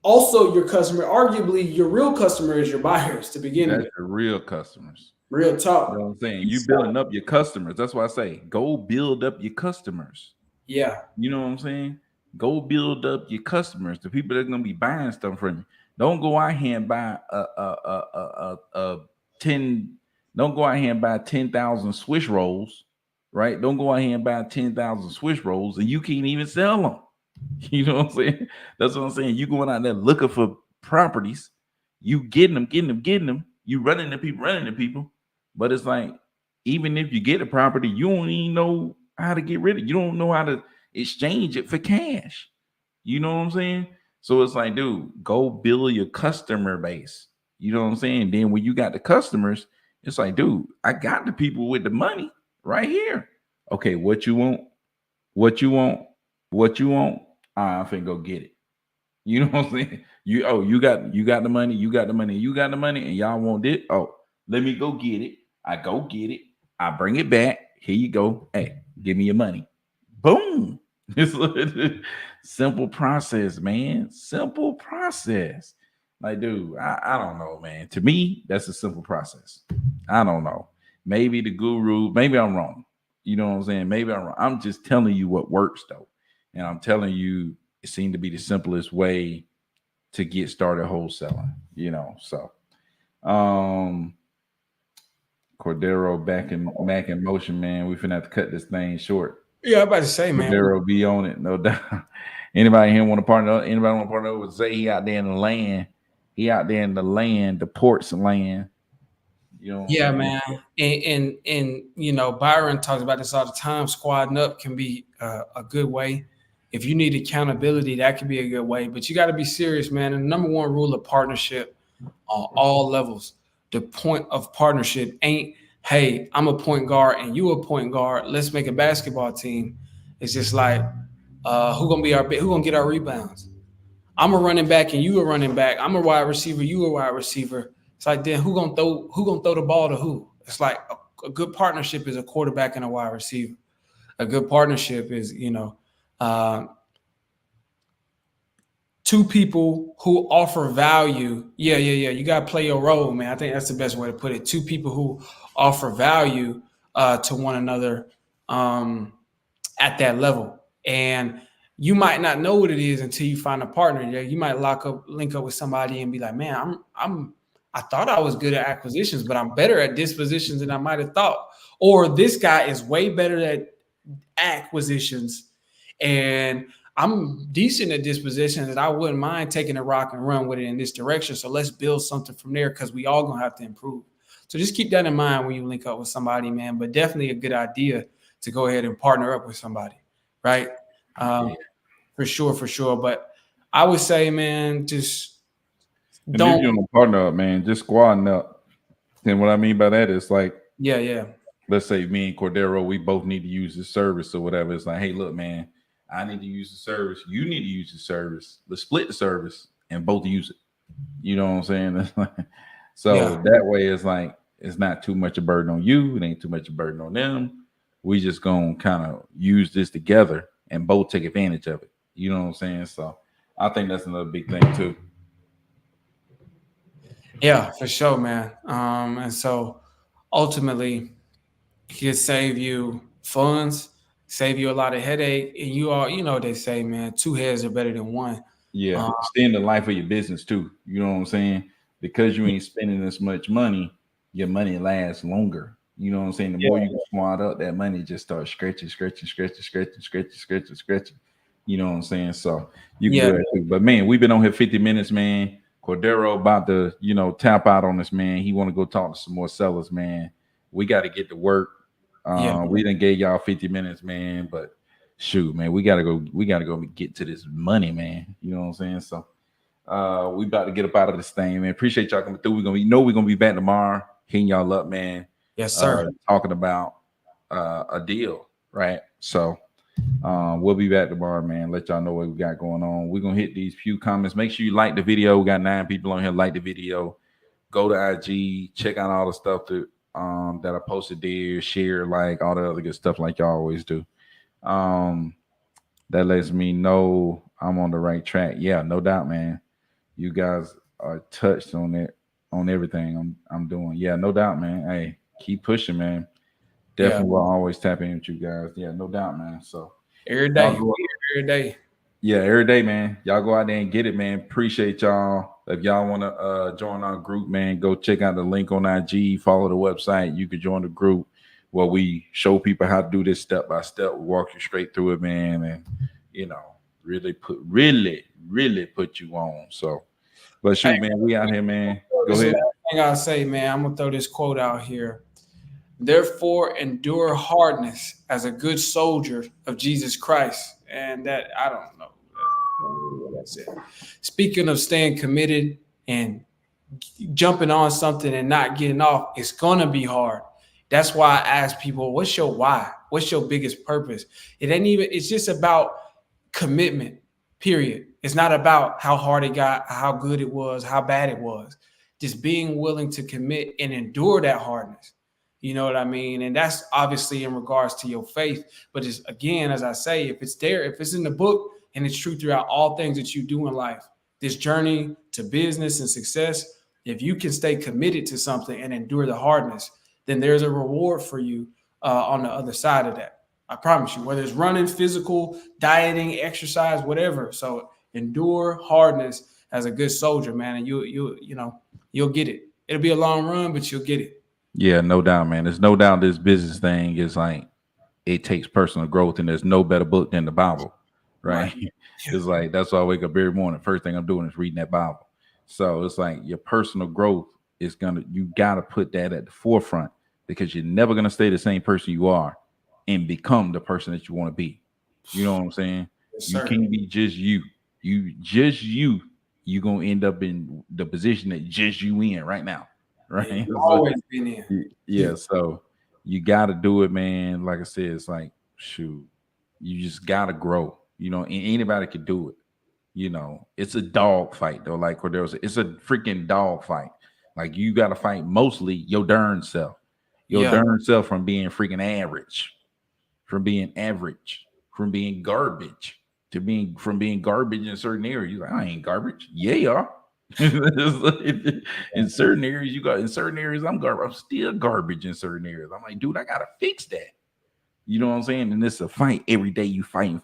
also your customer. Arguably, your real customer is your buyers to begin That's with. your real customers. Real You know what talk. I'm saying? You building up your customers. That's why I say go build up your customers. Yeah, You know what I'm saying? Go build up your customers, the people that are gonna be buying stuff from you. Don't go out here and buy a 10. Don't go out here and buy 10,000 Swiss rolls, right? Don't go out here and buy 10,000 Swiss rolls, and you can't even sell them. You know what I'm saying? That's what I'm saying. You going out there looking for properties, you getting them. You running the people. But it's like, even if you get a property, you don't even know how to get rid of it. You don't know how to exchange it for cash. You know what I'm saying? So it's like, dude, go build your customer base. You know what I'm saying? Then when you got the customers, it's like, dude, I got the people with the money right here. Okay, what you want? What you want? What you want? I'm finna go get it. You know what I'm saying? You got the money, you got the money, and y'all want it. Oh, let me go get it. I go get it. I bring it back. Here you go. Hey, give me your money. Boom. It's a simple process, man. Simple process. Like, dude, I don't know, man. To me, that's a simple process. I don't know. Maybe the guru, maybe I'm wrong. You know what I'm saying? Maybe I'm wrong. I'm just telling you what works though. And I'm telling you it seemed to be the simplest way to get started wholesaling, So um Cordero back in motion, man. We finna have to cut this thing short. yeah. I'm about to say, man. Cordero be on it, no doubt. Anybody here want to partner? Anybody want to partner with Zay? He out there in the land. He out there in the land, the ports land. You know what I'm Yeah, saying? man. And Byron talks about this all the time. Squadding up can be a good way. If you need accountability, that can be a good way. But you got to be serious, man. And the number one rule of partnership on all levels, the point of partnership ain't, hey, I'm a point guard and you a point guard. Let's make a basketball team. It's just like, who gonna get our rebounds? I'm a running back and you a running back. I'm a wide receiver, you a wide receiver. It's like, then who gonna throw the ball to who? It's like a good partnership is a quarterback and a wide receiver. A good partnership is uh, two people who offer value. Yeah. You got to play your role, man. I think that's the best way to put it. Two people who offer value to one another um, at that level. And you might not know what it is until you find a partner. Yeah, you might link up with somebody and be like, man, I thought I was good at acquisitions, but I'm better at dispositions than I might have thought. Or this guy is way better at acquisitions, and I'm decent at dispositions, and I wouldn't mind taking a rock and run with it in this direction. So let's build something from there because we all gonna have to improve. So just keep that in mind when you link up with somebody, man. But definitely a good idea to go ahead and partner up with somebody, right? Yeah. Um, for sure, for sure. But I would say, man, just And if don't. you don't partner up, man, just squadding up. And what I mean by that is like, Yeah. let's say me and Cordero, we both need to use the service or whatever. It's like, hey, look, man, I need to use the service. You need to use the service. Let's split the service and both use it. You know what I'm saying? So Yeah. that way, it's like it's not too much a burden on you. It ain't too much a burden on them. We just gonna kind of use this together and both take advantage of it. You know what I'm saying? So I think that's another big thing too. Yeah, for sure, man. And so ultimately, it could save you funds, save you a lot of headache, and you are, you know, they say, man, two heads are better than one. Yeah, Uh, extend the life of your business too. You know what I'm saying? Because you ain't spending as much money, your money lasts longer. You know what I'm saying? The yeah, more you swat up, that money just starts scratching, scratching, scratching, scratching, scratching, scratching, scratching. You know what I'm saying? So you can yeah, do that too. But man, we've been on here 50 minutes, man. Cordero about to, tap out on us, man. He want to go talk to some more sellers, man. We got to get to work. yeah. We didn't gave y'all 50 minutes, man, but shoot, man, we gotta go get to this money, man. You know what I'm saying? So we about to get up out of this thing, man. Appreciate y'all coming through. We're gonna be back tomorrow, hitting y'all up, man. Yes, sir. Talking about a deal, right? So we'll be back tomorrow, man. Let y'all know what we got going on. We're gonna hit these few comments. Make sure you like the video. We got 9 people on here. Like the video. Go to IG, check out all the stuff that I posted there, share, like all the other good stuff like y'all always do. Um, that lets me know I'm on the right track. Yeah, no doubt, man. You guys are touched on it, on everything I'm doing. Yeah, no doubt, man. Hey, keep pushing, man. Yeah, Definitely will always tap in with you guys. Yeah, no doubt, man. So every y'all day, go, every day. yeah, every day, man. Y'all go out there and get it, man. Appreciate y'all. If y'all want to join our group, man, go check out the link on IG. Follow the website. You can join the group where we show people how to do this step by step. We walk you straight through it, man, and you know, really put you on. So, but Hey, shoot, man, we out here, man. Go this is the ahead. last thing I'll say, man. I'm gonna throw this quote out here. Therefore, endure hardness as a good soldier of Jesus Christ. And that, I don't know what that said. Speaking of staying committed and jumping on something and not getting off, it's gonna be hard. That's why I ask people, what's your why? What's your biggest purpose? It ain't even, it's just about commitment, period. It's not about how hard it got, how good it was, how bad it was. Just being willing to commit and endure that hardness. You know what I mean? And that's obviously in regards to your faith. But it's, again, as I say, if it's there, if it's in the book and it's true throughout all things that you do in life, this journey to business and success, if you can stay committed to something and endure the hardness, then there's a reward for you on the other side of that. I promise you, whether it's running, physical, dieting, exercise, whatever. So endure hardness as a good soldier, man, and you'll get it. It'll be a long run, but you'll get it. Yeah, no doubt, man. There's no doubt this business thing is like it takes personal growth, and there's no better book than the Bible, right? Right. It's like that's why I wake up every morning. First thing I'm doing is reading that Bible. So it's like your personal growth is you gotta put that at the forefront because you're never gonna stay the same person you are and become the person that you want to be. You know what I'm saying? Yes, You sir. can't be just you. You just you. You gonna end up in the position that just you in right now, Yeah, right? you So, always been in. yeah. So you got to do it, man. Like I said, it's like shoot, you just got to grow. And anybody could do it. It's a dog fight though. Like Cordero said, it's a freaking dog fight. Like you got to fight mostly your darn self, Yeah, from being freaking average, from being garbage to being from being garbage in certain areas. You're like, I ain't garbage. Yeah, you are. In certain areas, in certain areas, I'm garbage. I'm still garbage in certain areas. I'm like, dude, I gotta fix that. You know what I'm saying? And it's a fight every day. You fighting.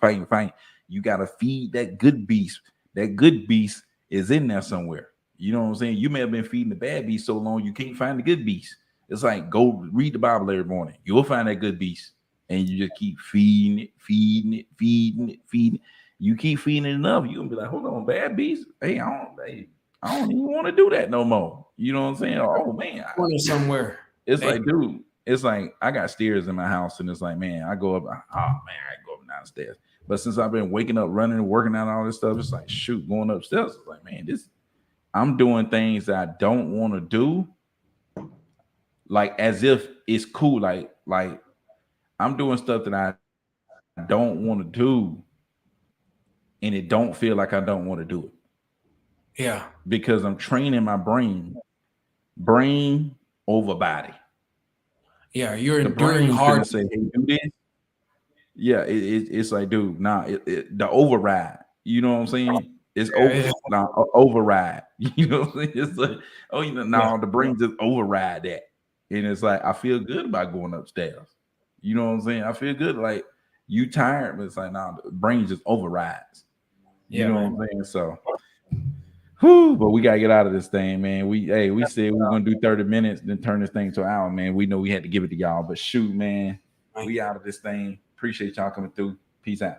You gotta feed that good beast. That good beast is in there somewhere. You know what I'm saying? You may have been feeding the bad beast so long you can't find the good beast. It's like go read the Bible every morning. You'll find that good beast, and you just keep feeding it. You keep feeding it enough, you gonna be like, hold on, bad beast. I don't even want to do that no more. You know what I'm saying? Oh man, corner somewhere. it's Hey, like, dude, it's like I got stairs in my house, and it's like, man, I go up. Oh man, I go up and downstairs. But since I've been waking up, running, and working out all this stuff, it's like, shoot, going upstairs. It's like, man, this I'm doing things that I don't want to do, like as if it's cool. Like I'm doing stuff that I don't want to do, and it don't feel like I don't want to do it yeah, because I'm training my brain over body. yeah, you're The enduring brain hard. finna say, "Hey, do this." Yeah, it's like, dude, nah, the override. You know what I'm saying? It's over, Yeah, nah, override. You know what I'm saying? It's like, oh, yeah, no, the brain just override that, and it's like I feel good about going upstairs. You know what I'm saying? I feel good, like you tired, but it's like, nah, the brain just overrides. You Yeah, know man. what I'm saying? So, whew, but we gotta get out of this thing, man. We said we were gonna do 30 minutes, then turn this thing to an hour, man. We know we had to give it to y'all, but shoot, man, we out of this thing. Appreciate y'all coming through. Peace out.